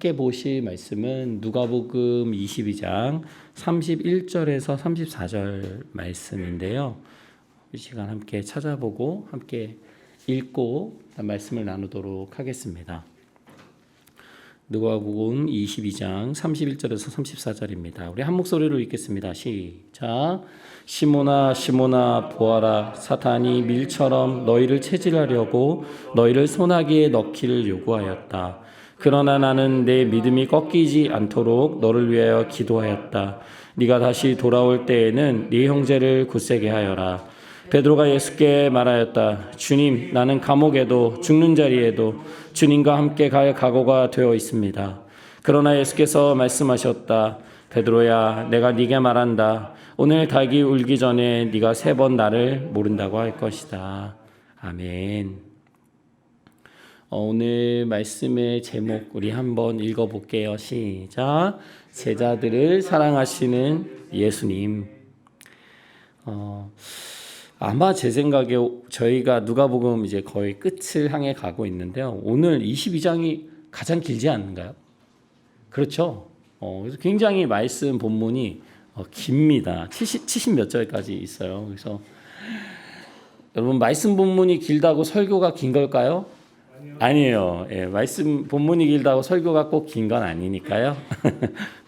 함께 보실 말씀은 누가복음 22장 31절에서 34절 말씀인데요. 이 시간 함께 찾아보고 함께 읽고 말씀을 나누도록 하겠습니다. 누가복음 22장 31절에서 34절입니다. 우리 한 목소리로 읽겠습니다. 시작. 시몬아 시몬아 보아라, 사탄이 밀처럼 너희를 체질하려고 너희를 소나기에 넣기를 요구하였다. 그러나 나는 내 믿음이 꺾이지 않도록 너를 위하여 기도하였다. 네가 다시 돌아올 때에는 네 형제를 굳세게 하여라. 베드로가 예수께 말하였다. 주님, 나는 감옥에도 죽는 자리에도 주님과 함께 갈 각오가 되어 있습니다. 그러나 예수께서 말씀하셨다. 베드로야, 내가 네게 말한다. 오늘 닭이 울기 전에 네가 3번 나를 모른다고 할 것이다. 아멘. 오늘 말씀의 제목 우리 한번 읽어볼게요. 시작. 제자들을 사랑하시는 예수님. 아마 제 생각에 저희가 누가복음 이제 거의 끝을 향해 가고 있는데요. 오늘 22장이 가장 길지 않은가요? 그렇죠. 그래서 굉장히 말씀 본문이 깁니다. 70 몇 절까지 있어요. 그래서 여러분 말씀 본문이 길다고 설교가 긴 걸까요? 아니에요. 예, 말씀 본문이 길다고 설교가 꼭 긴 건 아니니까요.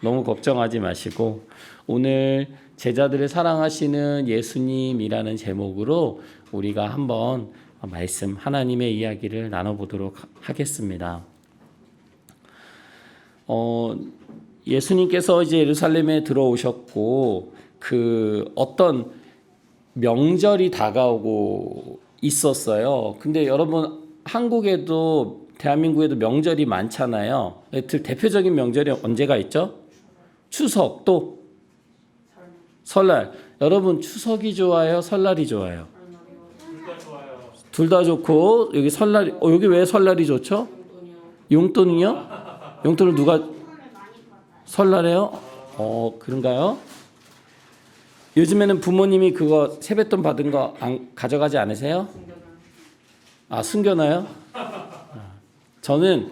너무 걱정하지 마시고 오늘 제자들을 사랑하시는 예수님이라는 제목으로 우리가 한번 말씀 하나님의 이야기를 나눠보도록 하겠습니다. 예수님께서 이제 예루살렘에 들어오셨고 그 어떤 명절이 다가오고 있었어요. 근데 여러분 한국에도 대한민국에도 명절이 많잖아요. 대표적인 명절이 언제가 있죠? 추석, 또 설날. 여러분 추석이 좋아요? 설날이 좋아요? 둘 다 좋고 여기 설날. 여기 왜 설날이 좋죠? 용돈이요? 용돈을 누가 설날에요? 그런가요? 요즘에는 부모님이 그거 세뱃돈 받은 거 가져가지 않으세요? 숨겨놔요? 저는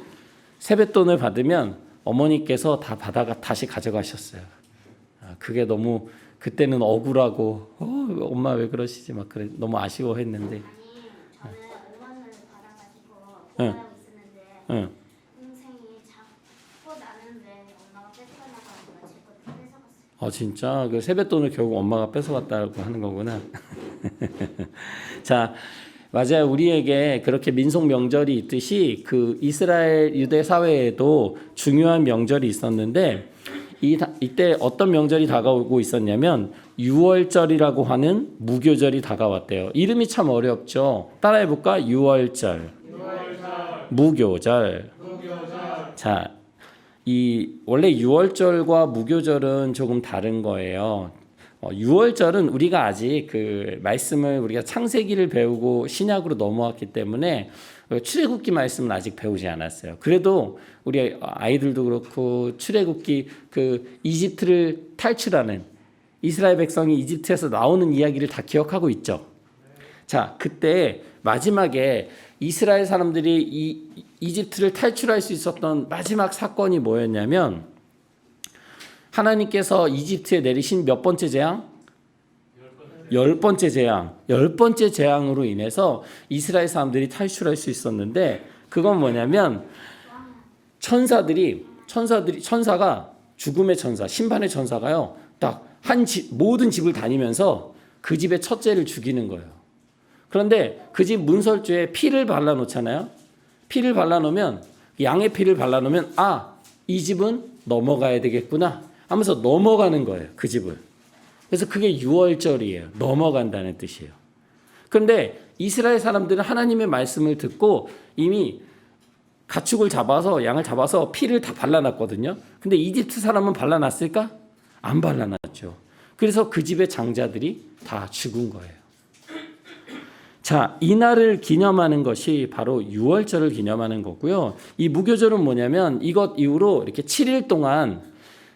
세뱃돈을 받으면 어머니께서 다 받아가 다시 가져가셨어요. 그게 너무 그때는 억울하고 엄마 왜 그러시지 막 그래 너무 아쉬워했는데. 저는 응원을 받아가지고 응. 기다리고 있었는데 응. 동생이 자꾸 나는데 엄마가 뺏어나가고 제 것도 뺏어갔어요. 진짜 그 세뱃돈을 결국 엄마가 뺏어갔다고 하는 거구나. 자, 맞아요. 우리에게 그렇게 민속 명절이 있듯이 그 이스라엘 유대 사회에도 중요한 명절이 있었는데 이때 어떤 명절이 다가오고 있었냐면 유월절이라고 하는 무교절이 다가왔대요. 이름이 참 어렵죠. 따라해볼까? 유월절. 무교절. 자, 원래 유월절과 무교절은 조금 다른 거예요. 유월절은 우리가 아직 그 말씀을 우리가 창세기를 배우고 신약으로 넘어왔기 때문에 출애굽기 말씀은 아직 배우지 않았어요. 그래도 우리 아이들도 그렇고 출애굽기 그 이집트를 탈출하는 이스라엘 백성이 이집트에서 나오는 이야기를 다 기억하고 있죠. 자, 그때 마지막에 이스라엘 사람들이 이집트를 탈출할 수 있었던 마지막 사건이 뭐였냐면 하나님께서 이집트에 내리신 몇 번째 재앙? 10번째 재앙. 10번째 재앙으로 인해서 이스라엘 사람들이 탈출할 수 있었는데 그건 뭐냐면 천사가 죽음의 천사, 심판의 천사가요. 딱 모든 집을 다니면서 그 집의 첫째를 죽이는 거예요. 그런데 그 집 문설주에 피를 발라놓잖아요. 피를 발라놓으면 양의 피를 발라놓으면 이 집은 넘어가야 되겠구나 하면서 넘어가는 거예요. 그 집을. 그래서 그게 유월절이에요. 넘어간다는 뜻이에요. 그런데 이스라엘 사람들은 하나님의 말씀을 듣고 이미 가축을 잡아서 양을 잡아서 피를 다 발라놨거든요. 근데 이집트 사람은 발라놨을까? 안 발라놨죠. 그래서 그 집의 장자들이 다 죽은 거예요. 자, 이날을 기념하는 것이 바로 유월절을 기념하는 거고요. 이 무교절은 뭐냐면 이것 이후로 이렇게 7일 동안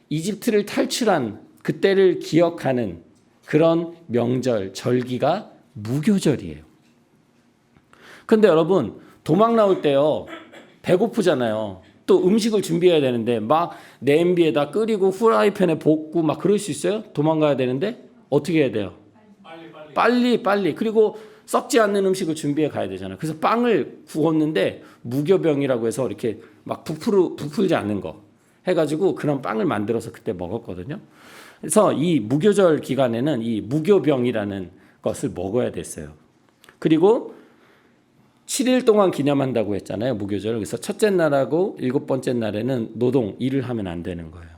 이집트를 탈출한 그때를 기억하는 그런 명절, 절기가 무교절이에요. 그런데 여러분 도망 나올 때요. 배고프잖아요. 또 음식을 준비해야 되는데 막 냄비에다 끓이고 후라이팬에 볶고 막 그럴 수 있어요? 도망가야 되는데 어떻게 해야 돼요? 빨리. 그리고 썩지 않는 음식을 준비해 가야 되잖아요. 그래서 빵을 구웠는데 무교병이라고 해서 이렇게 막 부풀지 않는 거 해가지고 그런 빵을 만들어서 그때 먹었거든요. 그래서 이 무교절 기간에는 이 무교병이라는 것을 먹어야 됐어요. 그리고 7일 동안 기념한다고 했잖아요. 무교절을. 그래서 첫째 날하고 7번째 날에는 일을 하면 안 되는 거예요.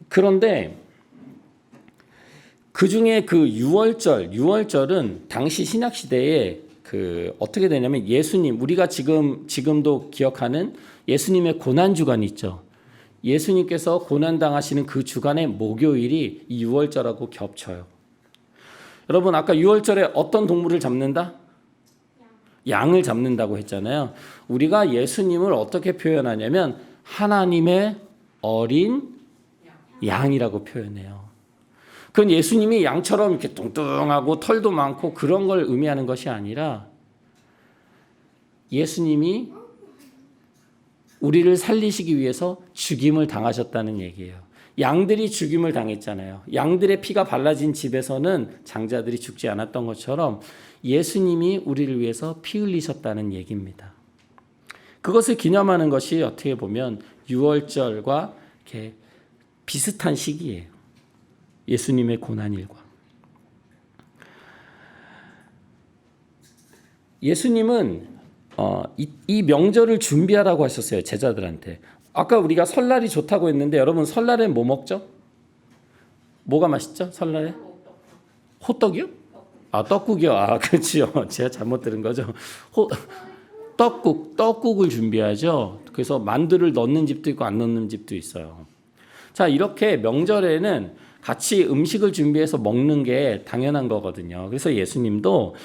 그런데 그 중에 그 유월절은 당시 신약 시대에 그 어떻게 되냐면 예수님, 우리가 지금도 기억하는 예수님의 고난 주간 있죠. 예수님께서 고난 당하시는 그 주간의 목요일이 이 유월절하고 겹쳐요. 여러분 아까 유월절에 어떤 동물을 잡는다? 양을 잡는다고 했잖아요. 우리가 예수님을 어떻게 표현하냐면 하나님의 어린 양이라고 표현해요. 그건 예수님이 양처럼 이렇게 뚱뚱하고 털도 많고 그런 걸 의미하는 것이 아니라 예수님이 우리를 살리시기 위해서 죽임을 당하셨다는 얘기예요. 양들이 죽임을 당했잖아요. 양들의 피가 발라진 집에서는 장자들이 죽지 않았던 것처럼 예수님이 우리를 위해서 피 흘리셨다는 얘기입니다. 그것을 기념하는 것이 어떻게 보면 유월절과 이렇게 비슷한 시기예요. 예수님의 고난일과. 예수님은 이 명절을 준비하라고 하셨어요. 제자들한테. 아까 우리가 설날이 좋다고 했는데 여러분 설날에 뭐 먹죠? 뭐가 맛있죠? 설날에? 호떡이요? 아 떡국이요. 아 그렇지요. 제가 잘못 들은 거죠. 떡국을 준비하죠. 그래서 만두를 넣는 집도 있고 안 넣는 집도 있어요. 자 이렇게 명절에는 같이 음식을 준비해서 먹는 게 당연한 거거든요. 그래서 예수님도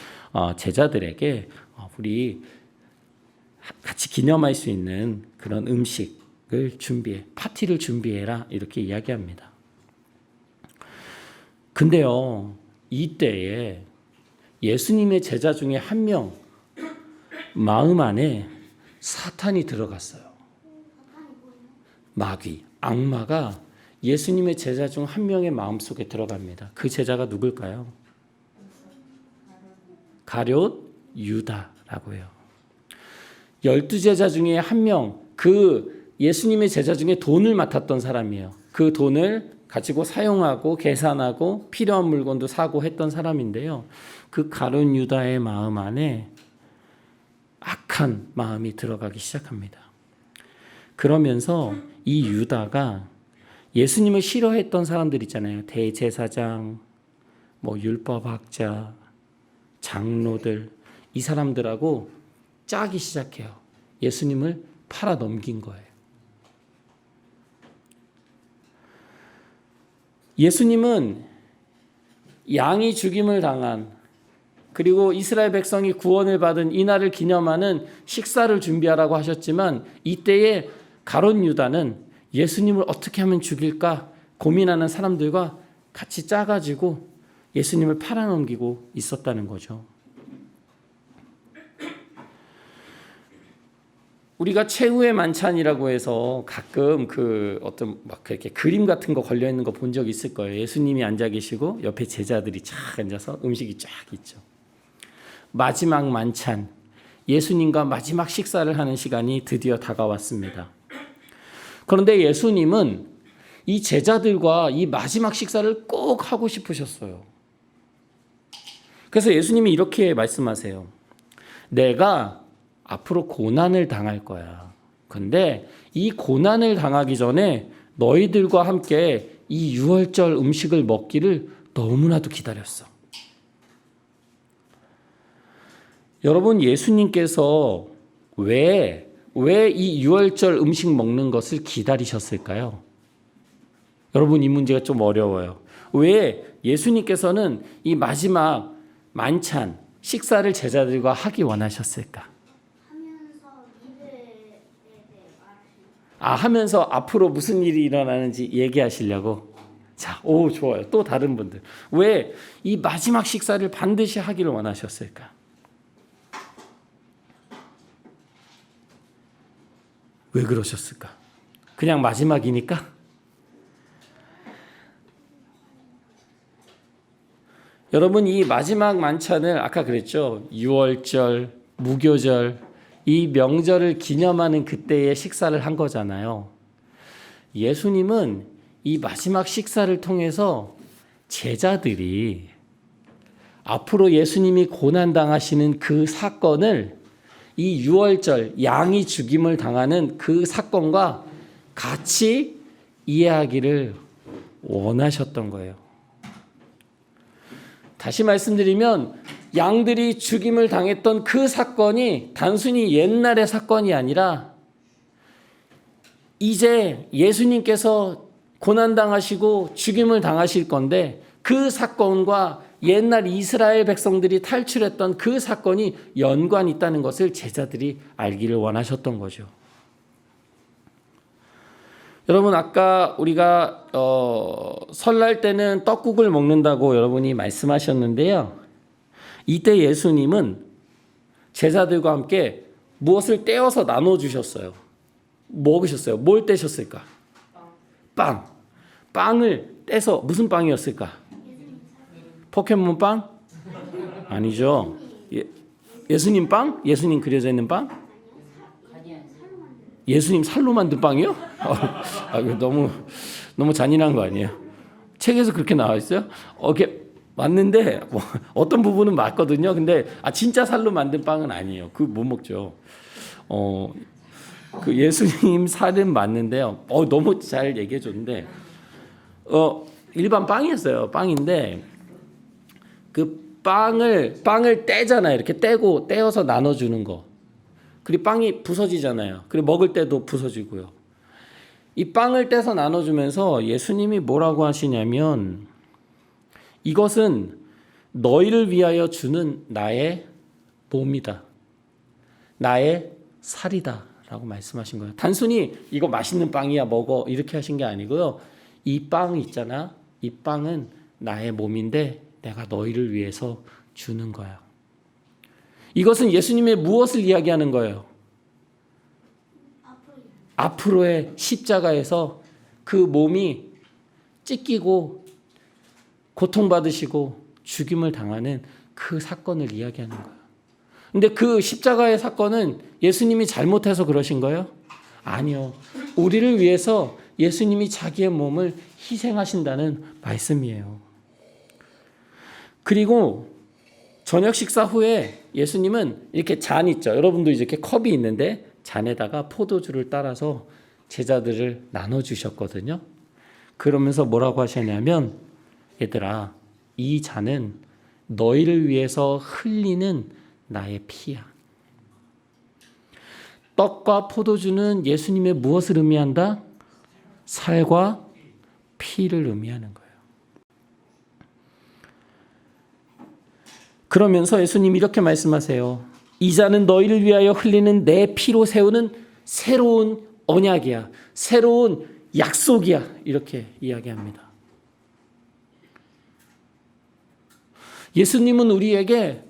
제자들에게 우리 같이 기념할 수 있는 그런 음식을 파티를 준비해라 이렇게 이야기합니다. 근데요, 이때에 예수님의 제자 중에 한 명 마음 안에 사탄이 들어갔어요. 마귀, 악마가 예수님의 제자 중 한 명의 마음속에 들어갑니다. 그 제자가 누굴까요? 가룟 유다라고 해요. 12제자 중에 한 명, 그 예수님의 제자 중에 돈을 맡았던 사람이에요. 그 돈을 가지고 사용하고 계산하고 필요한 물건도 사고 했던 사람인데요. 그 가룟 유다의 마음 안에 악한 마음이 들어가기 시작합니다. 그러면서 이 유다가 예수님을 싫어했던 사람들 있잖아요. 대제사장, 율법학자, 장로들, 이 사람들하고 짜기 시작해요. 예수님을 팔아 넘긴 거예요. 예수님은 양이 죽임을 당한 그리고 이스라엘 백성이 구원을 받은 이날을 기념하는 식사를 준비하라고 하셨지만 이때에 가룟 유다는 예수님을 어떻게 하면 죽일까 고민하는 사람들과 같이 짜가지고 예수님을 팔아넘기고 있었다는 거죠. 우리가 최후의 만찬이라고 해서 가끔 어떤 그렇게 그림 같은 거 걸려 있는 거 본 적 있을 거예요. 예수님이 앉아 계시고 옆에 제자들이 쫙 앉아서 음식이 쫙 있죠. 마지막 만찬, 예수님과 마지막 식사를 하는 시간이 드디어 다가왔습니다. 그런데 예수님은 이 제자들과 이 마지막 식사를 꼭 하고 싶으셨어요. 그래서 예수님이 이렇게 말씀하세요. 내가 앞으로 고난을 당할 거야. 근데 이 고난을 당하기 전에 너희들과 함께 이 유월절 음식을 먹기를 너무나도 기다렸어. 여러분, 예수님께서 왜 이 유월절 음식 먹는 것을 기다리셨을까요? 여러분, 이 문제가 좀 어려워요. 왜 예수님께서는 이 마지막 만찬, 식사를 제자들과 하기 원하셨을까? 하면서 앞으로 무슨 일이 일어나는지 얘기하시려고. 자, 좋아요. 또 다른 분들. 왜 이 마지막 식사를 반드시 하기를 원하셨을까? 왜 그러셨을까? 그냥 마지막이니까? 여러분, 이 마지막 만찬을 아까 그랬죠. 유월절, 무교절, 이 명절을 기념하는 그때의 식사를 한 거잖아요. 예수님은 이 마지막 식사를 통해서 제자들이 앞으로 예수님이 고난당하시는 그 사건을 이 유월절 양이 죽임을 당하는 그 사건과 같이 이해하기를 원하셨던 거예요. 다시 말씀드리면 양들이 죽임을 당했던 그 사건이 단순히 옛날의 사건이 아니라 이제 예수님께서 고난당하시고 죽임을 당하실 건데 그 사건과 옛날 이스라엘 백성들이 탈출했던 그 사건이 연관이 있다는 것을 제자들이 알기를 원하셨던 거죠. 여러분, 아까 우리가 설날 때는 떡국을 먹는다고 여러분이 말씀하셨는데요. 이때 예수님은 제자들과 함께 무엇을 떼어서 나눠주셨어요. 먹으셨어요. 뭘 떼셨을까? 빵. 빵을 떼서 무슨 빵이었을까? 포켓몬 빵? 아니죠. 예수님 빵? 예수님 그려져 있는 빵? 예수님 살로 만든 빵이요? 너무 잔인한 거 아니에요? 책에서 그렇게 나와 있어요? 이게 맞는데 어떤 부분은 맞거든요. 근데 진짜 살로 만든 빵은 아니에요. 그거 못 먹죠. 그 예수님 살은 맞는데요. 너무 잘 얘기해 줬는데 일반 빵이었어요. 빵인데 그 빵을 떼잖아요. 이렇게 떼어서 나눠주는 거. 그리고 빵이 부서지잖아요. 그리고 먹을 때도 부서지고요. 이 빵을 떼서 나눠주면서 예수님이 뭐라고 하시냐면 이것은 너희를 위하여 주는 나의 몸이다. 나의 살이다. 라고 말씀하신 거예요. 단순히 이거 맛있는 빵이야 먹어 이렇게 하신 게 아니고요. 이 빵 있잖아. 이 빵은 나의 몸인데 내가 너희를 위해서 주는 거야. 이것은 예수님의 무엇을 이야기하는 거예요? 앞으로의 십자가에서 그 몸이 찢기고 고통받으시고 죽임을 당하는 그 사건을 이야기하는 거예요. 근데 그 십자가의 사건은 예수님이 잘못해서 그러신 거예요? 아니요. 우리를 위해서 예수님이 자기의 몸을 희생하신다는 말씀이에요. 그리고 저녁 식사 후에 예수님은 이렇게 잔 있죠. 여러분도 이렇게 컵이 있는데 잔에다가 포도주를 따라서 제자들을 나눠주셨거든요. 그러면서 뭐라고 하셨냐면 얘들아 이 잔은 너희를 위해서 흘리는 나의 피야. 떡과 포도주는 예수님의 무엇을 의미한다? 살과 피를 의미하는 거예요. 그러면서 예수님이 이렇게 말씀하세요. 이 잔은 너희를 위하여 흘리는 내 피로 세우는 새로운 언약이야. 새로운 약속이야. 이렇게 이야기합니다. 예수님은 우리에게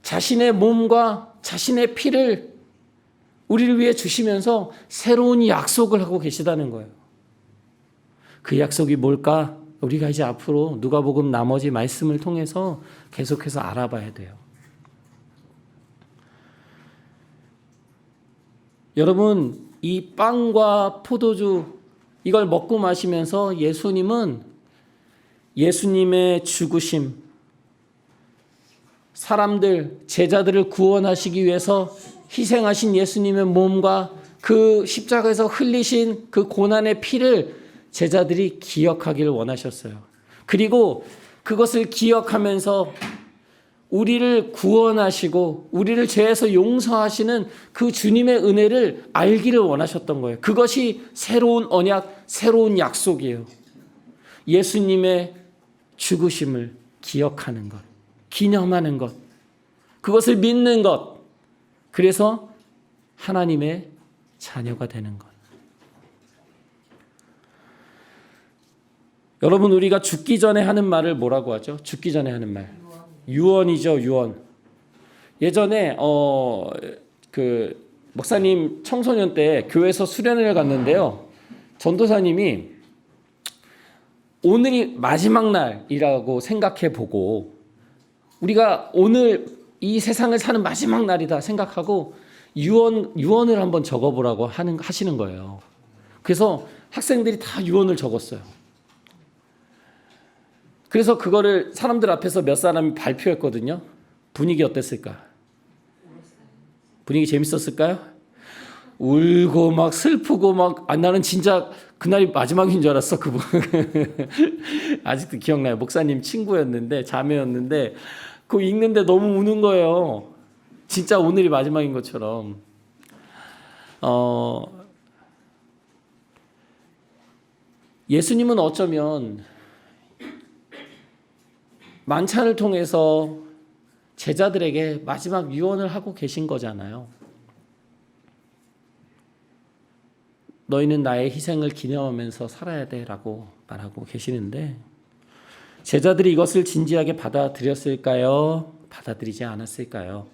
자신의 몸과 자신의 피를 우리를 위해 주시면서 새로운 약속을 하고 계시다는 거예요. 그 약속이 뭘까? 우리가 이제 앞으로 누가복음 나머지 말씀을 통해서 계속해서 알아봐야 돼요. 여러분, 이 빵과 포도주 이걸 먹고 마시면서 예수님은 예수님의 죽으심, 사람들, 제자들을 구원하시기 위해서 희생하신 예수님의 몸과 그 십자가에서 흘리신 그 고난의 피를 제자들이 기억하기를 원하셨어요. 그리고 그것을 기억하면서 우리를 구원하시고 우리를 죄에서 용서하시는 그 주님의 은혜를 알기를 원하셨던 거예요. 그것이 새로운 언약, 새로운 약속이에요. 예수님의 죽으심을 기억하는 것, 기념하는 것, 그것을 믿는 것, 그래서 하나님의 자녀가 되는 것. 여러분, 우리가 죽기 전에 하는 말을 뭐라고 하죠? 죽기 전에 하는 말. 유언이죠, 유언. 예전에 목사님 청소년 때 교회에서 수련회를 갔는데요. 전도사님이 오늘이 마지막 날이라고 생각해 보고 우리가 오늘 이 세상을 사는 마지막 날이다 생각하고 유언을 한번 적어보라고 하시는 거예요. 그래서 학생들이 다 유언을 적었어요. 그래서 그거를 사람들 앞에서 몇 사람이 발표했거든요. 분위기 어땠을까? 분위기 재밌었을까요? 울고 막 슬프고 막 나는 진짜 그날이 마지막인 줄 알았어. 그분 아직도 기억나요. 목사님 친구였는데 자매였는데 그거 읽는데 너무 우는 거예요. 진짜 오늘이 마지막인 것처럼. 예수님은 어쩌면 만찬을 통해서 제자들에게 마지막 유언을 하고 계신 거잖아요. 너희는 나의 희생을 기념하면서 살아야 돼라고 말하고 계시는데 제자들이 이것을 진지하게 받아들였을까요? 받아들이지 않았을까요?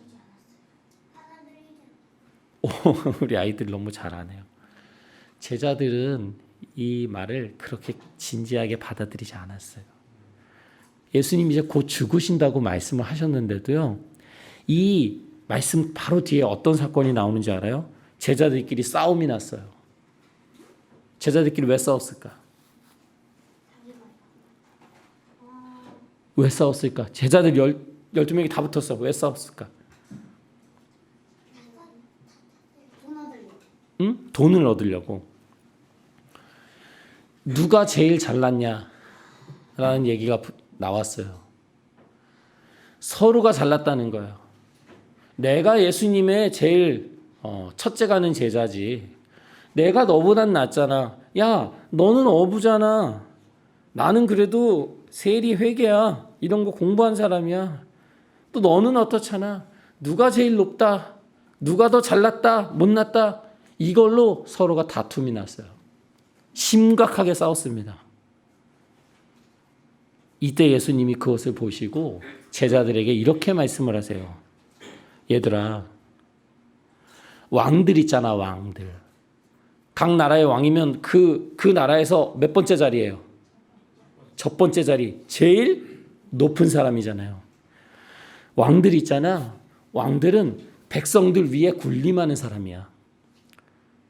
오, 우리 아이들 너무 잘하네요. 제자들은 이 말을 그렇게 진지하게 받아들이지 않았어요. 예수님이 이제 곧 죽으신다고 말씀을 하셨는데도요. 이 말씀 바로 뒤에 어떤 사건이 나오는지 알아요? 제자들끼리 싸움이 났어요. 제자들끼리 왜 싸웠을까? 왜 싸웠을까? 제자들 12명이 다 붙었어. 왜 싸웠을까? 응? 돈을 얻으려고. 누가 제일 잘났냐? 라는 얘기가 나왔어요. 서로가 잘났다는 거예요. 내가 예수님의 제일 첫째가는 제자지. 내가 너보단 낫잖아. 야, 너는 어부잖아. 나는 그래도 세리 회계야. 이런 거 공부한 사람이야. 또 너는 어떻잖아. 누가 제일 높다. 누가 더 잘났다. 못났다. 이걸로 서로가 다툼이 났어요. 심각하게 싸웠습니다. 이때 예수님이 그것을 보시고 제자들에게 이렇게 말씀을 하세요. 얘들아, 왕들 있잖아, 왕들. 각 나라의 왕이면 그 나라에서 몇 번째 자리예요? 첫 번째 자리, 제일 높은 사람이잖아요. 왕들 있잖아. 왕들은 백성들 위에 군림하는 사람이야.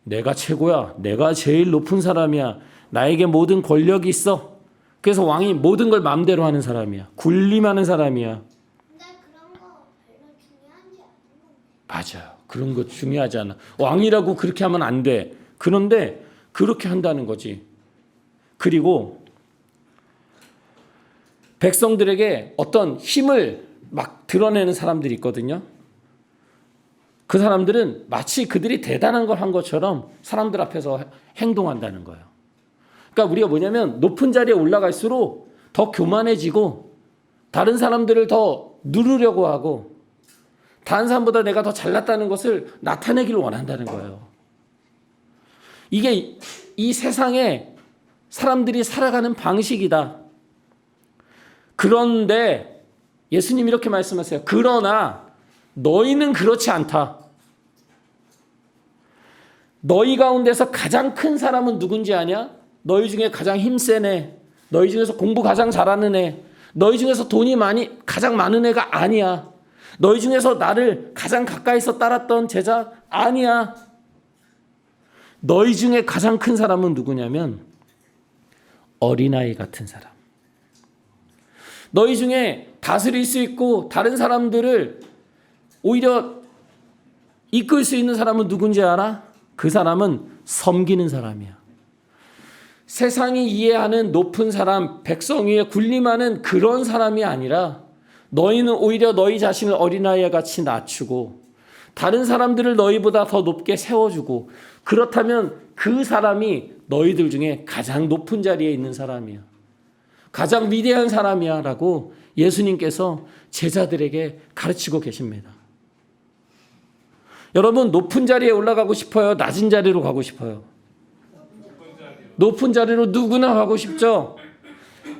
내가 최고야. 내가 제일 높은 사람이야. 나에게 모든 권력이 있어. 그래서 왕이 모든 걸 마음대로 하는 사람이야. 군림하는 사람이야. 근데 그런 거 별로 중요한지 않은 건데. 맞아요. 그런 거 중요하지 않아. 왕이라고 그렇게 하면 안 돼. 그런데 그렇게 한다는 거지. 그리고 백성들에게 어떤 힘을 막 드러내는 사람들이 있거든요. 그 사람들은 마치 그들이 대단한 걸 한 것처럼 사람들 앞에서 행동한다는 거예요. 그러니까 우리가 뭐냐면 높은 자리에 올라갈수록 더 교만해지고 다른 사람들을 더 누르려고 하고 다른 사람보다 내가 더 잘났다는 것을 나타내기를 원한다는 거예요. 이게 이 세상에 사람들이 살아가는 방식이다. 그런데 예수님이 이렇게 말씀하세요. 그러나 너희는 그렇지 않다. 너희 가운데서 가장 큰 사람은 누군지 아냐? 너희 중에 가장 힘센 애, 너희 중에서 공부 가장 잘하는 애, 너희 중에서 돈이 가장 많은 애가 아니야. 너희 중에서 나를 가장 가까이서 따랐던 제자 아니야. 너희 중에 가장 큰 사람은 누구냐면 어린아이 같은 사람. 너희 중에 다스릴 수 있고 다른 사람들을 오히려 이끌 수 있는 사람은 누군지 알아? 그 사람은 섬기는 사람이야. 세상이 이해하는 높은 사람, 백성 위에 군림하는 그런 사람이 아니라 너희는 오히려 너희 자신을 어린아이와 같이 낮추고 다른 사람들을 너희보다 더 높게 세워주고 그렇다면 그 사람이 너희들 중에 가장 높은 자리에 있는 사람이야. 가장 위대한 사람이야 라고 예수님께서 제자들에게 가르치고 계십니다. 여러분 높은 자리에 올라가고 싶어요? 낮은 자리로 가고 싶어요? 높은 자리로 누구나 가고 싶죠?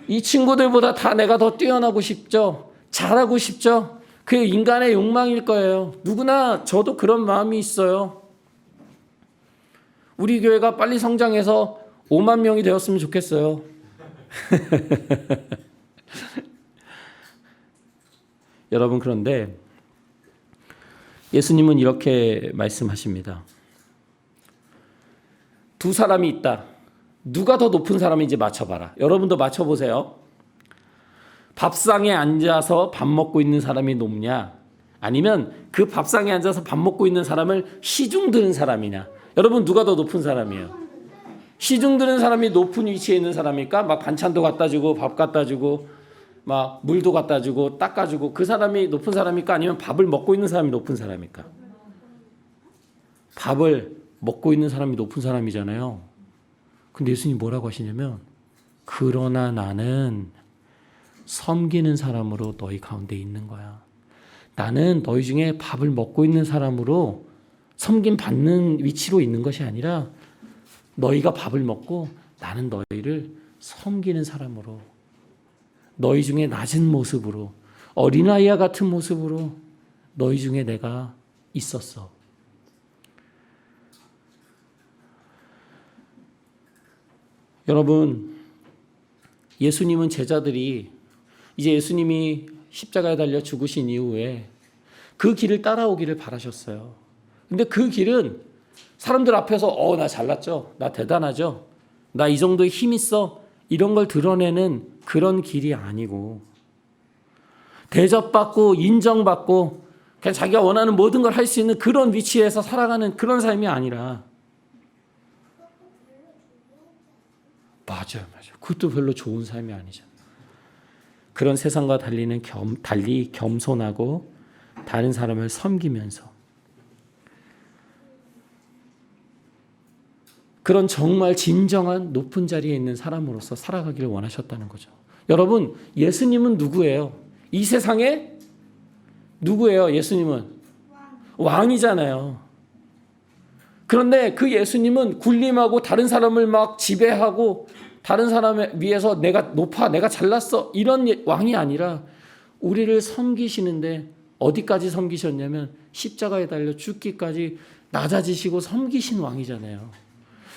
이 친구들보다 다 내가 더 뛰어나고 싶죠? 잘하고 싶죠? 그게 인간의 욕망일 거예요. 누구나 저도 그런 마음이 있어요. 우리 교회가 빨리 성장해서 5만 명이 되었으면 좋겠어요. 여러분, 그런데 예수님은 이렇게 말씀하십니다. 두 사람이 있다. 누가 더 높은 사람인지 맞춰봐라. 여러분도 맞춰보세요. 밥상에 앉아서 밥 먹고 있는 사람이 높냐? 아니면 그 밥상에 앉아서 밥 먹고 있는 사람을 시중 드는 사람이냐? 여러분, 누가 더 높은 사람이에요? 시중 드는 사람이 높은 위치에 있는 사람일까? 막 반찬도 갖다 주고 밥 갖다 주고 막 물도 갖다 주고 닦아 주고 그 사람이 높은 사람일까? 아니면 밥을 먹고 있는 사람이 높은 사람일까? 밥을 먹고 있는 사람이 높은 사람이잖아요. 근데 예수님이 뭐라고 하시냐면, 그러나 나는 섬기는 사람으로 너희 가운데 있는 거야. 나는 너희 중에 밥을 먹고 있는 사람으로 섬김 받는 위치로 있는 것이 아니라 너희가 밥을 먹고 나는 너희를 섬기는 사람으로, 너희 중에 낮은 모습으로, 어린아이와 같은 모습으로 너희 중에 내가 있었어. 여러분, 예수님은 제자들이 이제 예수님이 십자가에 달려 죽으신 이후에 그 길을 따라오기를 바라셨어요. 근데 그 길은 사람들 앞에서 나 잘났죠? 나 대단하죠? 나 이 정도의 힘 있어? 이런 걸 드러내는 그런 길이 아니고, 대접받고 인정받고 그냥 자기가 원하는 모든 걸 할 수 있는 그런 위치에서 살아가는 그런 삶이 아니라, 맞아요. 그것도 별로 좋은 삶이 아니잖아요. 그런 세상과 달리 겸손하고 다른 사람을 섬기면서 그런 정말 진정한 높은 자리에 있는 사람으로서 살아가기를 원하셨다는 거죠. 여러분, 예수님은 누구예요? 이 세상에 누구예요? 예수님은 왕이잖아요. 그런데 그 예수님은 군림하고 다른 사람을 막 지배하고 다른 사람에 위해서 내가 높아, 내가 잘났어, 이런 왕이 아니라 우리를 섬기시는데 어디까지 섬기셨냐면 십자가에 달려 죽기까지 낮아지시고 섬기신 왕이잖아요.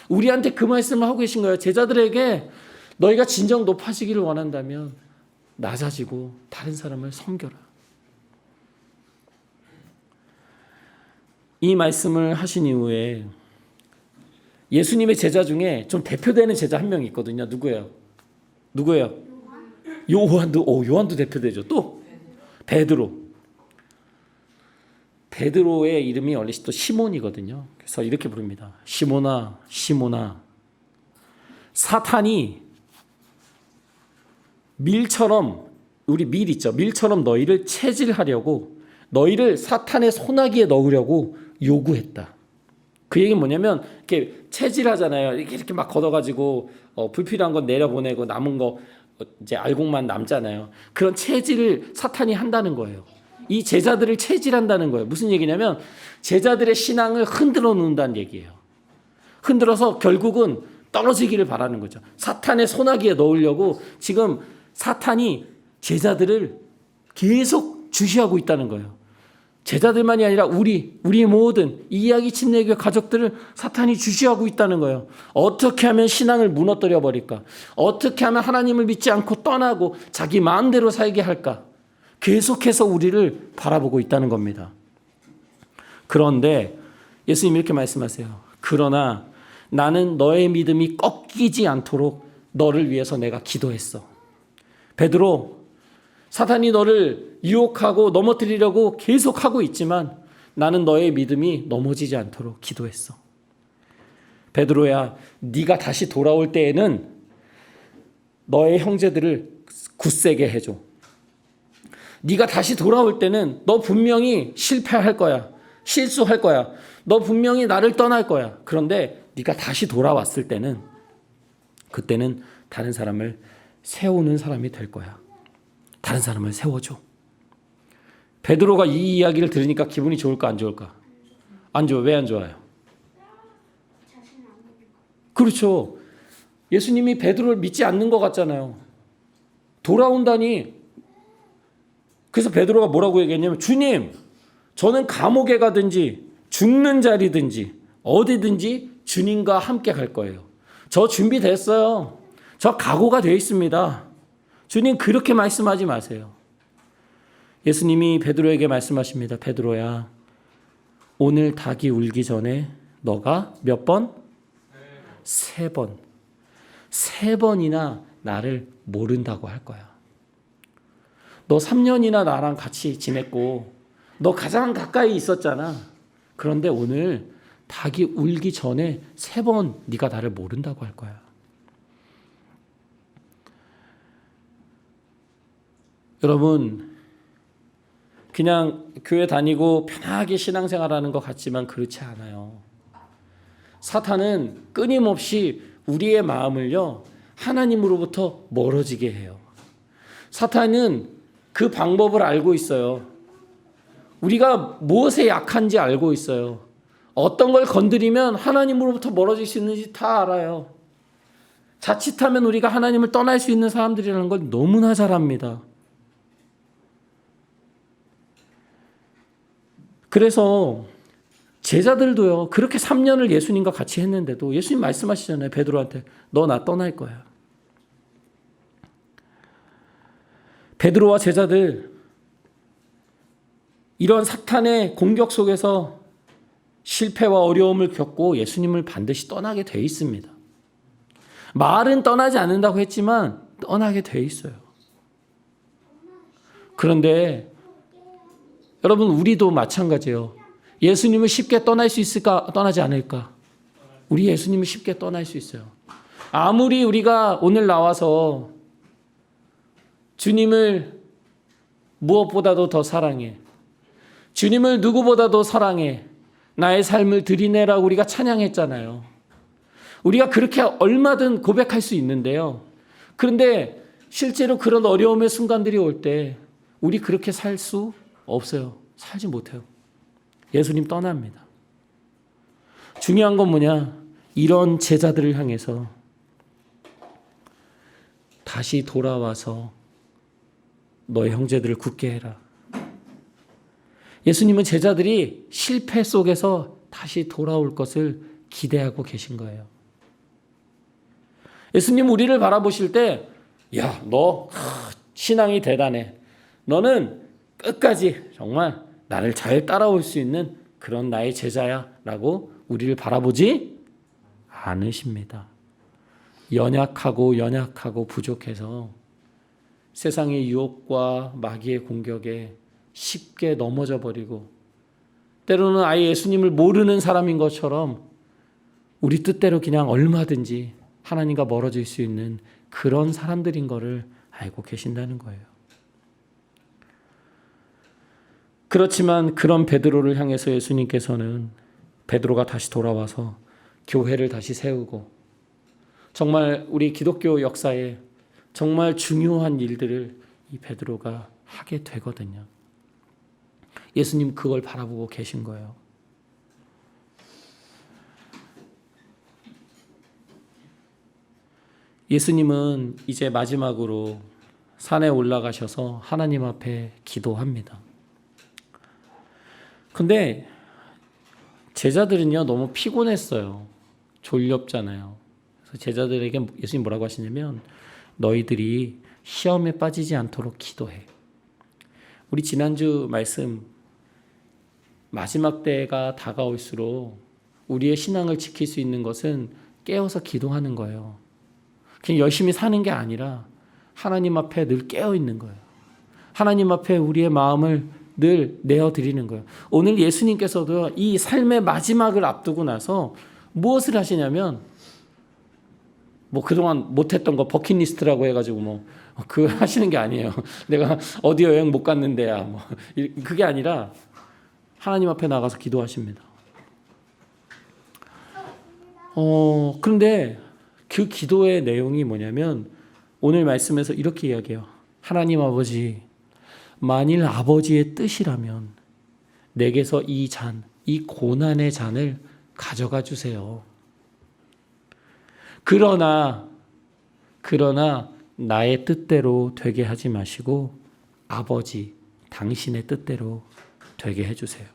우리한테 그 말씀을 하고 계신 거예요. 제자들에게 너희가 진정 높아지기를 원한다면 낮아지고 다른 사람을 섬겨라. 이 말씀을 하신 이후에 예수님의 제자 중에 좀 대표되는 제자 한 명이 있거든요. 누구예요? 요한도 대표되죠. 또 베드로. 베드로의 이름이 원래 또 시몬이거든요. 그래서 이렇게 부릅니다. 시몬아, 시몬아, 사탄이 밀처럼, 우리 밀 있죠. 밀처럼 너희를 채질하려고, 너희를 사탄의 소나기에 넣으려고 요구했다. 그 얘기는 뭐냐면, 이렇게 채질하잖아요. 이렇게 막 걷어가지고 불필요한 건 내려보내고 남은 거 이제 알곡만 남잖아요. 그런 채질을 사탄이 한다는 거예요. 이 제자들을 채질한다는 거예요. 무슨 얘기냐면 제자들의 신앙을 흔들어 놓는다는 얘기예요. 흔들어서 결국은 떨어지기를 바라는 거죠. 사탄의 소나기에 넣으려고 지금 사탄이 제자들을 계속 주시하고 있다는 거예요. 제자들만이 아니라 우리 모든 이야기 침례교회 가족들을 사탄이 주시하고 있다는 거예요. 어떻게 하면 신앙을 무너뜨려 버릴까? 어떻게 하면 하나님을 믿지 않고 떠나고 자기 마음대로 살게 할까? 계속해서 우리를 바라보고 있다는 겁니다. 그런데 예수님이 이렇게 말씀하세요. 그러나 나는 너의 믿음이 꺾이지 않도록 너를 위해서 내가 기도했어. 베드로, 사탄이 너를 유혹하고 넘어뜨리려고 계속하고 있지만 나는 너의 믿음이 넘어지지 않도록 기도했어. 베드로야, 네가 다시 돌아올 때에는 너의 형제들을 굳세게 해줘. 네가 다시 돌아올 때는 너 분명히 실패할 거야. 실수할 거야. 너 분명히 나를 떠날 거야. 그런데 네가 다시 돌아왔을 때는, 그때는 다른 사람을 세우는 사람이 될 거야. 다른 사람을 세워줘. 베드로가 이 이야기를 들으니까 기분이 좋을까 안 좋을까? 안 좋아. 왜 안 좋아요? 그렇죠. 예수님이 베드로를 믿지 않는 것 같잖아요. 돌아온다니. 그래서 베드로가 뭐라고 얘기했냐면, 주님, 저는 감옥에 가든지 죽는 자리든지 어디든지 주님과 함께 갈 거예요. 저 준비됐어요. 저 각오가 되어 있습니다. 주님 그렇게 말씀하지 마세요. 예수님이 베드로에게 말씀하십니다. 베드로야, 오늘 닭이 울기 전에 너가 몇 번? 3번. 3번이나 나를 모른다고 할 거야. 너 3년이나 나랑 같이 지냈고 너 가장 가까이 있었잖아. 그런데 오늘 닭이 울기 전에 3번 네가 나를 모른다고 할 거야. 여러분, 그냥 교회 다니고 편하게 신앙생활하는 것 같지만 그렇지 않아요. 사탄은 끊임없이 우리의 마음을요, 하나님으로부터 멀어지게 해요. 사탄은 그 방법을 알고 있어요. 우리가 무엇에 약한지 알고 있어요. 어떤 걸 건드리면 하나님으로부터 멀어질 수 있는지 다 알아요. 자칫하면 우리가 하나님을 떠날 수 있는 사람들이라는 걸 너무나 잘 압니다. 그래서 제자들도요, 그렇게 3년을 예수님과 같이 했는데도 예수님 말씀하시잖아요. 베드로한테 너 나 떠날 거야. 베드로와 제자들 이런 사탄의 공격 속에서 실패와 어려움을 겪고 예수님을 반드시 떠나게 돼 있습니다. 말은 떠나지 않는다고 했지만 떠나게 돼 있어요. 그런데 여러분, 우리도 마찬가지예요. 예수님을 쉽게 떠날 수 있을까? 떠나지 않을까? 우리 예수님을 쉽게 떠날 수 있어요. 아무리 우리가 오늘 나와서 주님을 무엇보다도 더 사랑해, 주님을 누구보다도 사랑해, 나의 삶을 드리네라고 우리가 찬양했잖아요. 우리가 그렇게 얼마든 고백할 수 있는데요. 그런데 실제로 그런 어려움의 순간들이 올 때 우리 그렇게 살 수 없어요. 살지 못해요. 예수님 떠납니다. 중요한 건 뭐냐? 이런 제자들을 향해서 다시 돌아와서 너의 형제들을 굳게 해라. 예수님은 제자들이 실패 속에서 다시 돌아올 것을 기대하고 계신 거예요. 예수님 우리를 바라보실 때, 야, 너 신앙이 대단해. 너는 끝까지 정말 나를 잘 따라올 수 있는 그런 나의 제자야 라고 우리를 바라보지 않으십니다. 연약하고 부족해서 세상의 유혹과 마귀의 공격에 쉽게 넘어져 버리고 때로는 아예 예수님을 모르는 사람인 것처럼 우리 뜻대로 그냥 얼마든지 하나님과 멀어질 수 있는 그런 사람들인 것을 알고 계신다는 거예요. 그렇지만 그런 베드로를 향해서 예수님께서는 베드로가 다시 돌아와서 교회를 다시 세우고 정말 우리 기독교 역사에 정말 중요한 일들을 이 베드로가 하게 되거든요. 예수님 그걸 바라보고 계신 거예요. 예수님은 이제 마지막으로 산에 올라가셔서 하나님 앞에 기도합니다. 근데 제자들은요, 너무 피곤했어요. 졸렵잖아요. 그래서 제자들에게 예수님 뭐라고 하시냐면 너희들이 시험에 빠지지 않도록 기도해. 우리 지난주 말씀, 마지막 때가 다가올수록 우리의 신앙을 지킬 수 있는 것은 깨어서 기도하는 거예요. 그냥 열심히 사는 게 아니라 하나님 앞에 늘 깨어 있는 거예요. 하나님 앞에 우리의 마음을 늘 내어드리는 거예요. 오늘 예수님께서도 이 삶의 마지막을 앞두고 나서 무엇을 하시냐면 뭐 그동안 못했던 거 버킷리스트라고 해가지고 뭐 그거 하시는 게 아니에요. 내가 어디 여행 못 갔는데야 뭐 그게 아니라 하나님 앞에 나가서 기도하십니다. 그런데 그 기도의 내용이 뭐냐면 오늘 말씀에서 이렇게 이야기해요. 하나님 아버지, 만일 아버지의 뜻이라면 내게서 이 고난의 잔을 가져가 주세요. 그러나 나의 뜻대로 되게 하지 마시고 아버지, 당신의 뜻대로 되게 해주세요.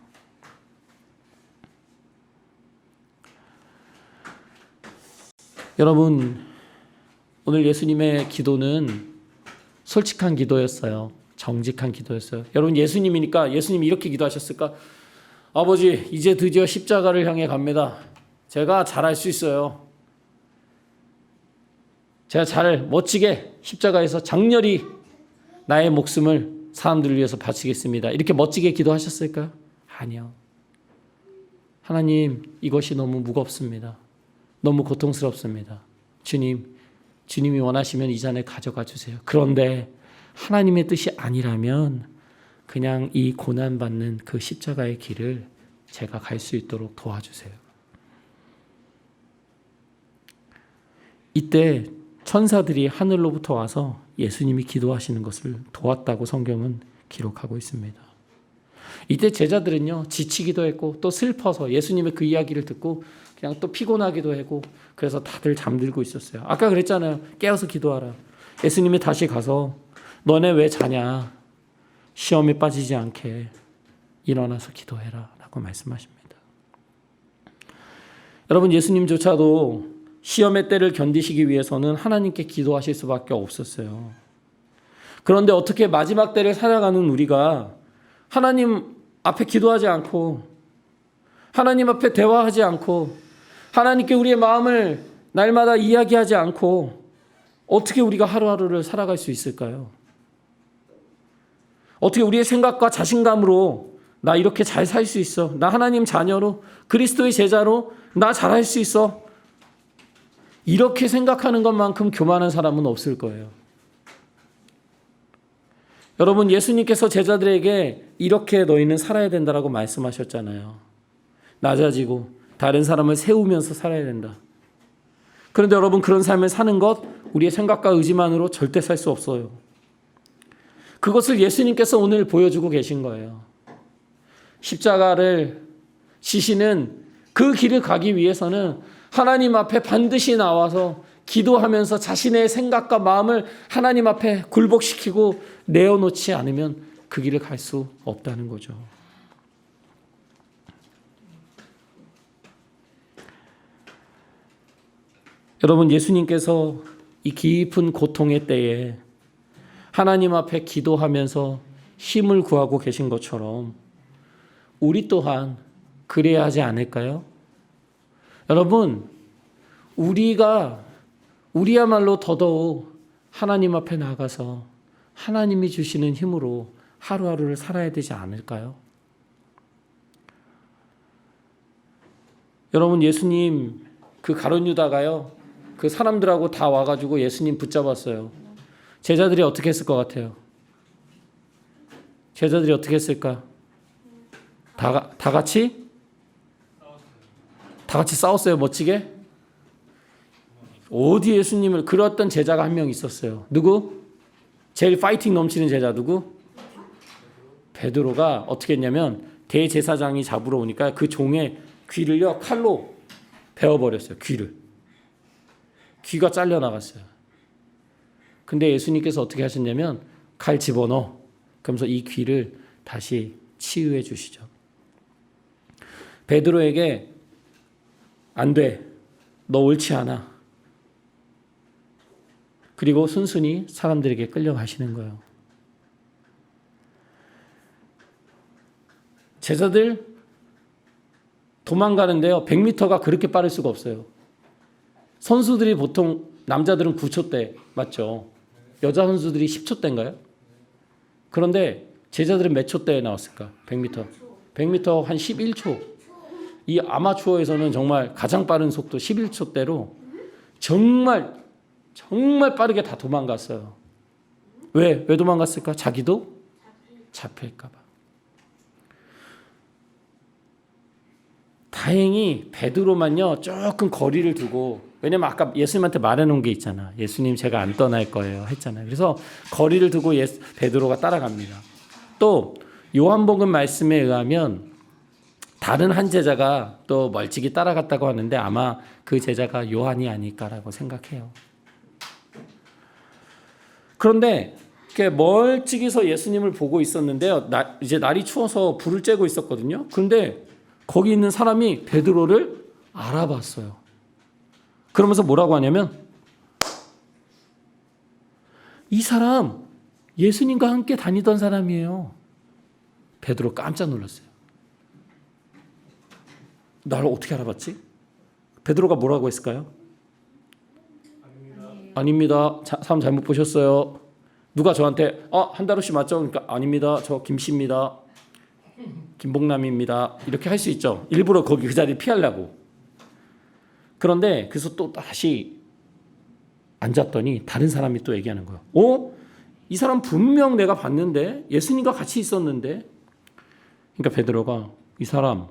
여러분, 오늘 예수님의 기도는 솔직한 기도였어요. 정직한 기도였어요. 여러분, 예수님이니까 예수님이 이렇게 기도하셨을까? 아버지, 이제 드디어 십자가를 향해 갑니다. 제가 잘할 수 있어요. 제가 잘 멋지게 십자가에서 장렬히 나의 목숨을 사람들을 위해서 바치겠습니다. 이렇게 멋지게 기도하셨을까요? 아니요. 하나님, 이것이 너무 무겁습니다. 너무 고통스럽습니다. 주님이 원하시면 이 잔을 가져가 주세요. 그런데 하나님의 뜻이 아니라면 그냥 이 고난받는 그 십자가의 길을 제가 갈 수 있도록 도와주세요. 이때 천사들이 하늘로부터 와서 예수님이 기도하시는 것을 도왔다고 성경은 기록하고 있습니다. 이때 제자들은요, 지치기도 했고 또 슬퍼서 예수님의 그 이야기를 듣고 그냥 또 피곤하기도 하고 그래서 다들 잠들고 있었어요. 아까 그랬잖아요. 깨어서 기도하라. 예수님이 다시 가서 너네 왜 자냐? 시험에 빠지지 않게 일어나서 기도해라 라고 말씀하십니다. 여러분, 예수님조차도 시험의 때를 견디시기 위해서는 하나님께 기도하실 수밖에 없었어요. 그런데 어떻게 마지막 때를 살아가는 우리가 하나님 앞에 기도하지 않고 하나님 앞에 대화하지 않고 하나님께 우리의 마음을 날마다 이야기하지 않고 어떻게 우리가 하루하루를 살아갈 수 있을까요? 어떻게 우리의 생각과 자신감으로 나 이렇게 잘 살 수 있어. 나 하나님 자녀로 그리스도의 제자로 나 잘할 수 있어. 이렇게 생각하는 것만큼 교만한 사람은 없을 거예요. 여러분, 예수님께서 제자들에게 이렇게 너희는 살아야 된다라고 말씀하셨잖아요. 낮아지고 다른 사람을 세우면서 살아야 된다. 그런데 여러분, 그런 삶을 사는 것 우리의 생각과 의지만으로 절대 살 수 없어요. 그것을 예수님께서 오늘 보여주고 계신 거예요. 십자가를 지시는 그 길을 가기 위해서는 하나님 앞에 반드시 나와서 기도하면서 자신의 생각과 마음을 하나님 앞에 굴복시키고 내어놓지 않으면 그 길을 갈 수 없다는 거죠. 여러분, 예수님께서 이 깊은 고통의 때에 하나님 앞에 기도하면서 힘을 구하고 계신 것처럼 우리 또한 그래야 하지 않을까요? 여러분, 우리야말로 더더욱 하나님 앞에 나가서 하나님이 주시는 힘으로 하루하루를 살아야 되지 않을까요? 여러분, 예수님 그 가룟 유다가요, 그 사람들하고 다 와가지고 예수님 붙잡았어요. 제자들이 어떻게 했을 것 같아요? 제자들이 어떻게 했을까? 다 같이 싸웠어요. 멋지게. 어디 예수님을 그랬던 제자가 한 명 있었어요. 누구? 제일 파이팅 넘치는 제자 누구? 베드로가 어떻게 했냐면 대제사장이 잡으러 오니까 그 종의 귀를요 칼로 베어버렸어요. 귀가 잘려나갔어요. 근데 예수님께서 어떻게 하셨냐면 칼 집어넣어. 그러면서 이 귀를 다시 치유해 주시죠. 베드로에게 안 돼. 너 옳지 않아. 그리고 순순히 사람들에게 끌려가시는 거예요. 제자들 도망가는데요. 100m가 그렇게 빠를 수가 없어요. 선수들이 보통 남자들은 9초대 맞죠? 여자 선수들이 10초대인가요? 그런데 제자들은 몇 초대에 나왔을까? 100m. 100m 한 11초. 이 아마추어에서는 정말 가장 빠른 속도 11초대로 정말 빠르게 다 도망갔어요. 왜 도망갔을까? 자기도 잡힐까 봐. 다행히 베드로만요 조금 거리를 두고, 왜냐면 아까 예수님한테 말해놓은 게 있잖아. 예수님 제가 안 떠날 거예요 했잖아요. 그래서 거리를 두고 베드로가 따라갑니다. 또 요한복음 말씀에 의하면 다른 한 제자가 또 멀찍이 따라갔다고 하는데 아마 그 제자가 요한이 아닐까라고 생각해요. 그런데 이렇게 멀찍이서 예수님을 보고 있었는데요. 이제 날이 추워서 불을 쬐고 있었거든요. 그런데 거기 있는 사람이 베드로를 알아봤어요. 그러면서 뭐라고 하냐면 이 사람 예수님과 함께 다니던 사람이에요. 베드로 깜짝 놀랐어요. 나를 어떻게 알아봤지? 베드로가 뭐라고 했을까요? 아닙니다. 사람 잘못 보셨어요. 누가 저한테 한다루 씨 맞죠? 그러니까 아닙니다. 저 김씨입니다. 김복남입니다. 이렇게 할 수 있죠. 일부러 거기 그 자리 피하려고. 그런데 그래서 또 다시 앉았더니 다른 사람이 또 얘기하는 거예요. 이 사람 분명 내가 봤는데 예수님과 같이 있었는데. 그러니까 베드로가 이 사람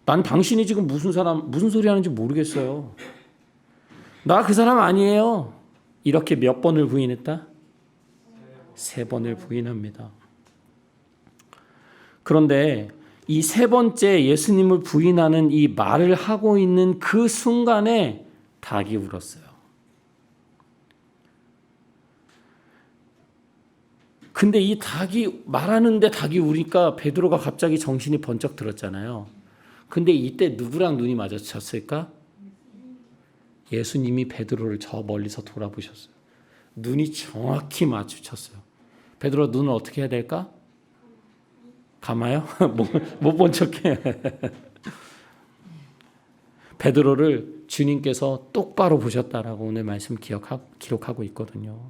난 당신이 지금 무슨 소리 하는지 모르겠어요. 나 그 사람 아니에요. 이렇게 몇 번을 부인했다? 3번을 부인합니다. 그런데 이 3번째 예수님을 부인하는 이 말을 하고 있는 그 순간에 닭이 울었어요. 근데 이 닭이 말하는데 닭이 우니까 베드로가 갑자기 정신이 번쩍 들었잖아요. 근데 이때 누구랑 눈이 마주쳤을까? 예수님이 베드로를 저 멀리서 돌아보셨어요. 눈이 정확히 마주쳤어요. 베드로 눈을 어떻게 해야 될까? 감아요? 못 본 척해. 베드로를 주님께서 똑바로 보셨다라고 오늘 말씀 기록하고 있거든요.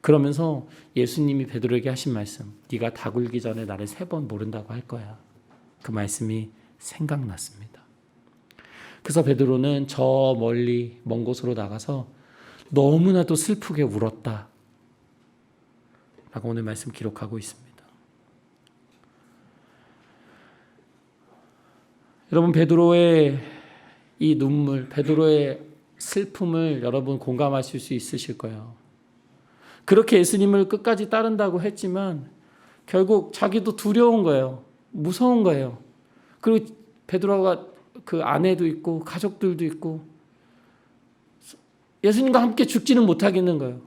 그러면서 예수님이 베드로에게 하신 말씀, 네가 닭 울기 전에 나를 3번 모른다고 할 거야. 그 말씀이 생각났습니다. 그래서 베드로는 저 멀리 먼 곳으로 나가서 너무나도 슬프게 울었다 라고 오늘 말씀 기록하고 있습니다. 여러분, 베드로의 이 눈물, 베드로의 슬픔을 여러분 공감하실 수 있으실 거예요. 그렇게 예수님을 끝까지 따른다고 했지만 결국 자기도 두려운 거예요. 무서운 거예요. 그리고 베드로가 그 아내도 있고 가족들도 있고 예수님과 함께 죽지는 못하겠는 거예요.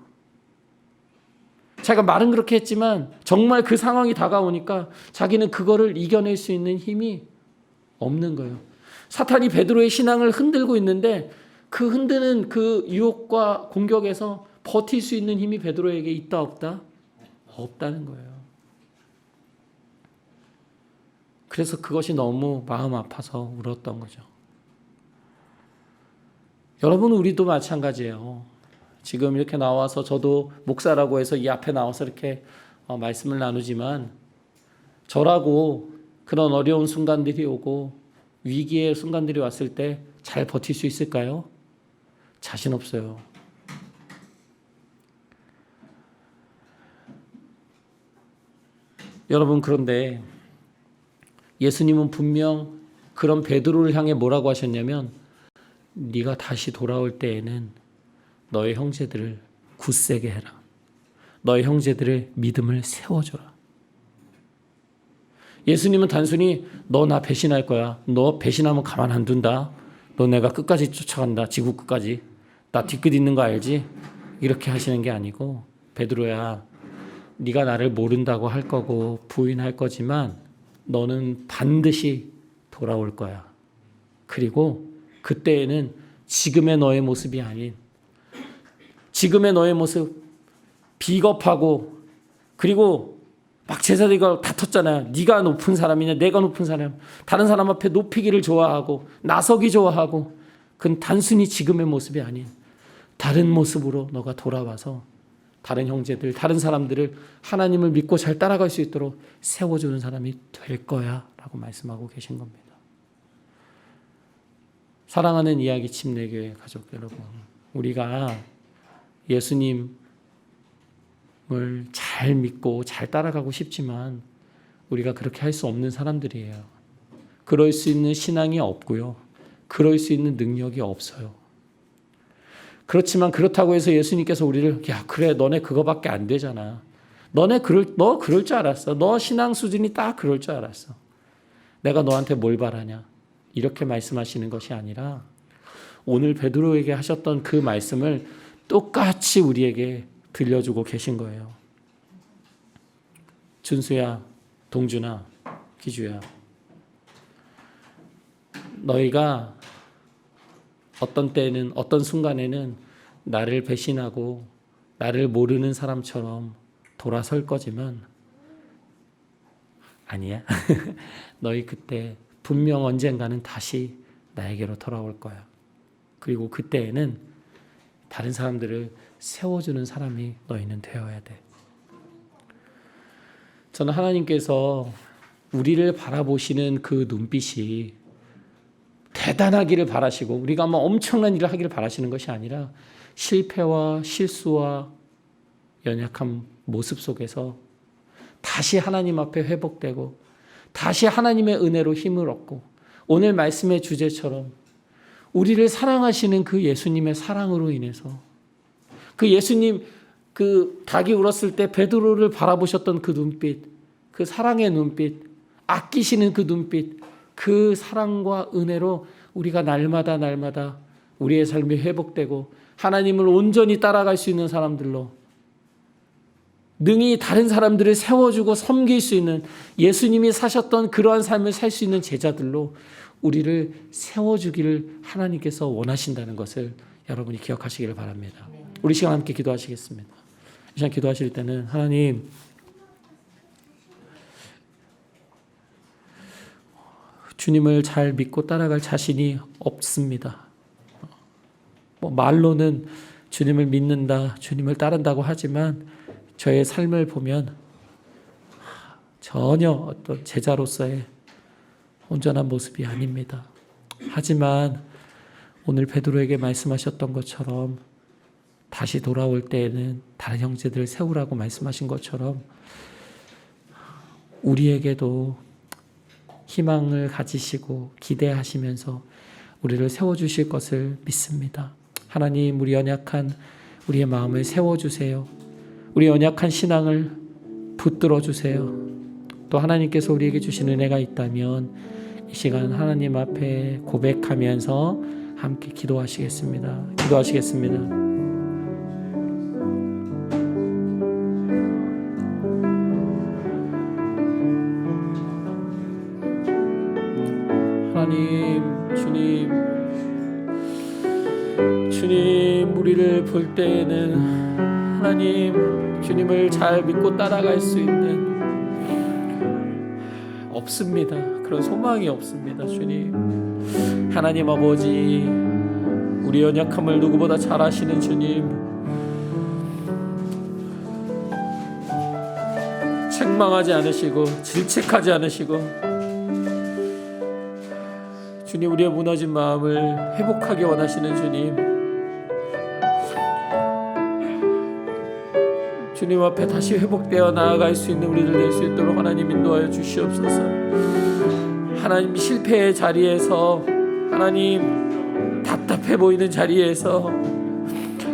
자기가 말은 그렇게 했지만 정말 그 상황이 다가오니까 자기는 그거를 이겨낼 수 있는 힘이 없는 거예요. 사탄이 베드로의 신앙을 흔들고 있는데 그 흔드는 그 유혹과 공격에서 버틸 수 있는 힘이 베드로에게 있다 없다? 없다는 거예요. 그래서 그것이 너무 마음 아파서 울었던 거죠. 여러분, 우리도 마찬가지예요. 지금 이렇게 나와서 저도 목사라고 해서 이 앞에 나와서 이렇게 말씀을 나누지만 저라고 그런 어려운 순간들이 오고 위기의 순간들이 왔을 때 잘 버틸 수 있을까요? 자신 없어요. 여러분, 그런데 예수님은 분명 그런 베드로를 향해 뭐라고 하셨냐면 네가 다시 돌아올 때에는 너의 형제들을 굳세게 해라. 너의 형제들의 믿음을 세워줘라. 예수님은 단순히 너 나 배신할 거야. 너 배신하면 가만 안 둔다. 너 내가 끝까지 쫓아간다. 지구 끝까지. 나 뒤끝 있는 거 알지? 이렇게 하시는 게 아니고 베드로야, 네가 나를 모른다고 할 거고 부인할 거지만 너는 반드시 돌아올 거야. 그리고 그때에는 지금의 너의 모습이 아닌 지금의 너의 모습 비겁하고 그리고 막 제자들과 다퉜잖아요. 네가 높은 사람이냐 내가 높은 사람. 다른 사람 앞에 높이기를 좋아하고 나서기 좋아하고 그건 단순히 지금의 모습이 아닌 다른 모습으로 너가 돌아와서 다른 형제들, 다른 사람들을 하나님을 믿고 잘 따라갈 수 있도록 세워주는 사람이 될 거야 라고 말씀하고 계신 겁니다. 사랑하는 이야기 침례교회 가족 여러분, 우리가 예수님을 잘 믿고 잘 따라가고 싶지만 우리가 그렇게 할 수 없는 사람들이에요. 그럴 수 있는 신앙이 없고요. 그럴 수 있는 능력이 없어요. 그렇지만 그렇다고 해서 예수님께서 우리를 야 그래 너네 그거밖에 안 되잖아. 너 그럴 줄 알았어. 너 신앙 수준이 딱 그럴 줄 알았어. 내가 너한테 뭘 바라냐. 이렇게 말씀하시는 것이 아니라 오늘 베드로에게 하셨던 그 말씀을 똑같이 우리에게 들려주고 계신 거예요. 준수야, 동준아, 기주야, 너희가 어떤 때는 어떤 순간에는 나를 배신하고 나를 모르는 사람처럼 돌아설 거지만 아니야. 너희 그때 분명 언젠가는 다시 나에게로 돌아올 거야. 그리고 그때에는 다른 사람들을 세워주는 사람이 너희는 되어야 돼. 저는 하나님께서 우리를 바라보시는 그 눈빛이 대단하기를 바라시고 우리가 뭐 엄청난 일을 하기를 바라시는 것이 아니라 실패와 실수와 연약한 모습 속에서 다시 하나님 앞에 회복되고 다시 하나님의 은혜로 힘을 얻고 오늘 말씀의 주제처럼 우리를 사랑하시는 그 예수님의 사랑으로 인해서 그 예수님 그 닭이 울었을 때 베드로를 바라보셨던 그 눈빛, 그 사랑의 눈빛, 아끼시는 그 눈빛, 그 사랑과 은혜로 우리가 날마다 우리의 삶이 회복되고 하나님을 온전히 따라갈 수 있는 사람들로 능히 다른 사람들을 세워주고 섬길 수 있는 예수님이 사셨던 그러한 삶을 살 수 있는 제자들로 우리를 세워주기를 하나님께서 원하신다는 것을 여러분이 기억하시기를 바랍니다. 우리 시간 함께 기도하시겠습니다. 이 시간 기도하실 때는 하나님 주님을 잘 믿고 따라갈 자신이 없습니다. 말로는 주님을 믿는다, 주님을 따른다고 하지만 저의 삶을 보면 전혀 어떤 제자로서의 온전한 모습이 아닙니다. 하지만 오늘 베드로에게 말씀하셨던 것처럼 다시 돌아올 때에는 다른 형제들을 세우라고 말씀하신 것처럼 우리에게도 희망을 가지시고 기대하시면서 우리를 세워주실 것을 믿습니다. 하나님, 우리 연약한 우리의 마음을 세워주세요. 우리 연약한 신앙을 붙들어 주세요. 또 하나님께서 우리에게 주신 은혜가 있다면 이 시간 하나님 앞에 고백하면서 함께 기도하시겠습니다. 기도하시겠습니다. 하나님, 주님 우리를 볼 때에는 하나님 주님을 잘 믿고 따라갈 수 있는 없습니다. 그런 소망이 없습니다. 주님, 하나님 아버지, 우리 연약함을 누구보다 잘 아시는 주님, 책망하지 않으시고 질책하지 않으시고 주님, 우리의 무너진 마음을 회복하기 원하시는 주님, 주님 앞에 다시 회복되어 나아갈 수 있는 우리들 될 수 있도록 하나님 인도하여 주시옵소서. 하나님, 실패의 자리에서, 하나님 답답해 보이는 자리에서,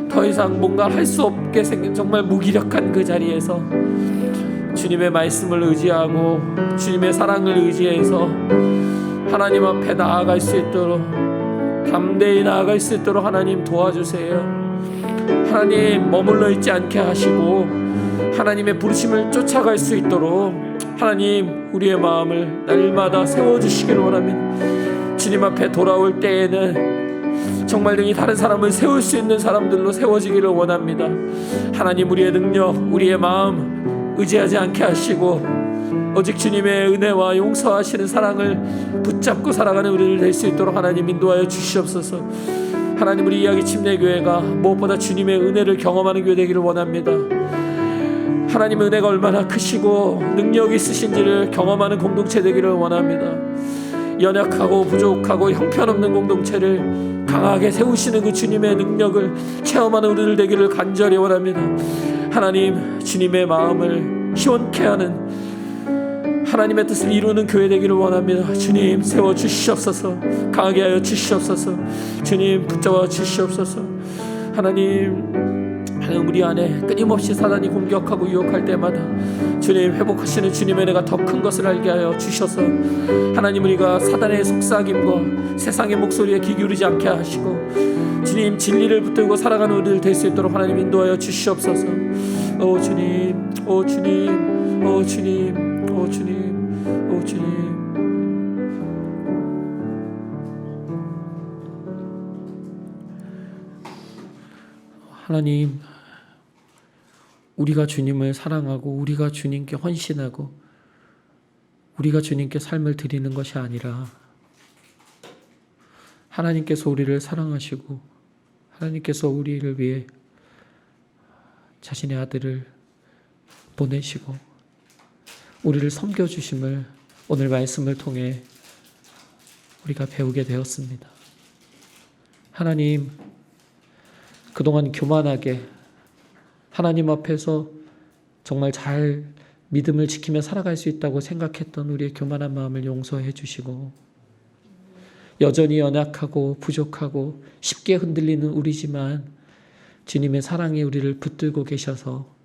더 이상 뭔가 할 수 없게 생긴 정말 무기력한 그 자리에서 주님의 말씀을 의지하고 주님의 사랑을 의지해서 하나님 앞에 나아갈 수 있도록, 담대히 나아갈 수 있도록 하나님 도와주세요. 하나님, 머물러 있지 않게 하시고 하나님의 부르심을 쫓아갈 수 있도록 하나님 우리의 마음을 날마다 세워주시기를 원합니다. 주님 앞에 돌아올 때에는 정말 능히 다른 사람을 세울 수 있는 사람들로 세워지기를 원합니다. 하나님, 우리의 능력, 우리의 마음 의지하지 않게 하시고 오직 주님의 은혜와 용서하시는 사랑을 붙잡고 살아가는 우리를 될 수 있도록 하나님 인도하여 주시옵소서. 하나님, 우리 이야기 침례교회가 무엇보다 주님의 은혜를 경험하는 교회 되기를 원합니다. 하나님의 은혜가 얼마나 크시고 능력이 있으신지를 경험하는 공동체 되기를 원합니다. 연약하고 부족하고 형편없는 공동체를 강하게 세우시는 그 주님의 능력을 체험하는 우리들 되기를 간절히 원합니다. 하나님, 주님의 마음을 시원케 하는 하나님의 뜻을 이루는 교회 되기를 원합니다. 주님, 세워주시옵소서. 강하게 하여 주시옵소서. 주님, 붙잡아 주시옵소서. 하나님, 우리 안에 끊임없이 사단이 공격하고 유혹할 때마다 주님, 회복하시는 주님의 은혜가 더 큰 것을 알게 하여 주셔서 하나님, 우리가 사단의 속삭임과 세상의 목소리에 귀 기울이지 않게 하시고 주님, 진리를 붙들고 살아가는 우리들 될 수 있도록 하나님 인도하여 주시옵소서. 오 주님, 오 주님, 오 주님, 오 주님, 오 주님. 하나님, 우리가 주님을 사랑하고 우리가 주님께 헌신하고 우리가 주님께 삶을 드리는 것이 아니라 하나님께서 우리를 사랑하시고 하나님께서 우리를 위해 자신의 아들을 보내시고 우리를 섬겨주심을 오늘 말씀을 통해 우리가 배우게 되었습니다. 하나님, 그동안 교만하게 하나님 앞에서 정말 잘 믿음을 지키며 살아갈 수 있다고 생각했던 우리의 교만한 마음을 용서해 주시고 여전히 연약하고 부족하고 쉽게 흔들리는 우리지만 주님의 사랑이 우리를 붙들고 계셔서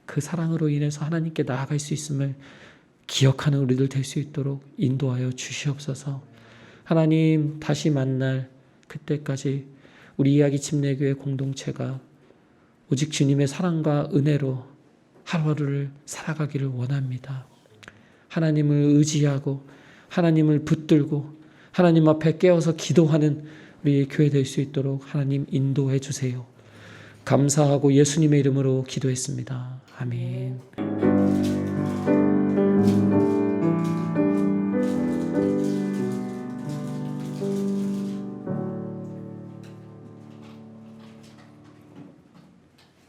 그 사랑으로 인해서 하나님께 나아갈 수 있음을 기억하는 우리들 될 수 있도록 인도하여 주시옵소서. 하나님, 다시 만날 그때까지 우리 이야기 침례교회 공동체가 오직 주님의 사랑과 은혜로 하루하루를 살아가기를 원합니다. 하나님을 의지하고 하나님을 붙들고 하나님 앞에 깨어서 기도하는 우리의 교회 될 수 있도록 하나님 인도해 주세요. 감사하고 예수님의 이름으로 기도했습니다. 아멘.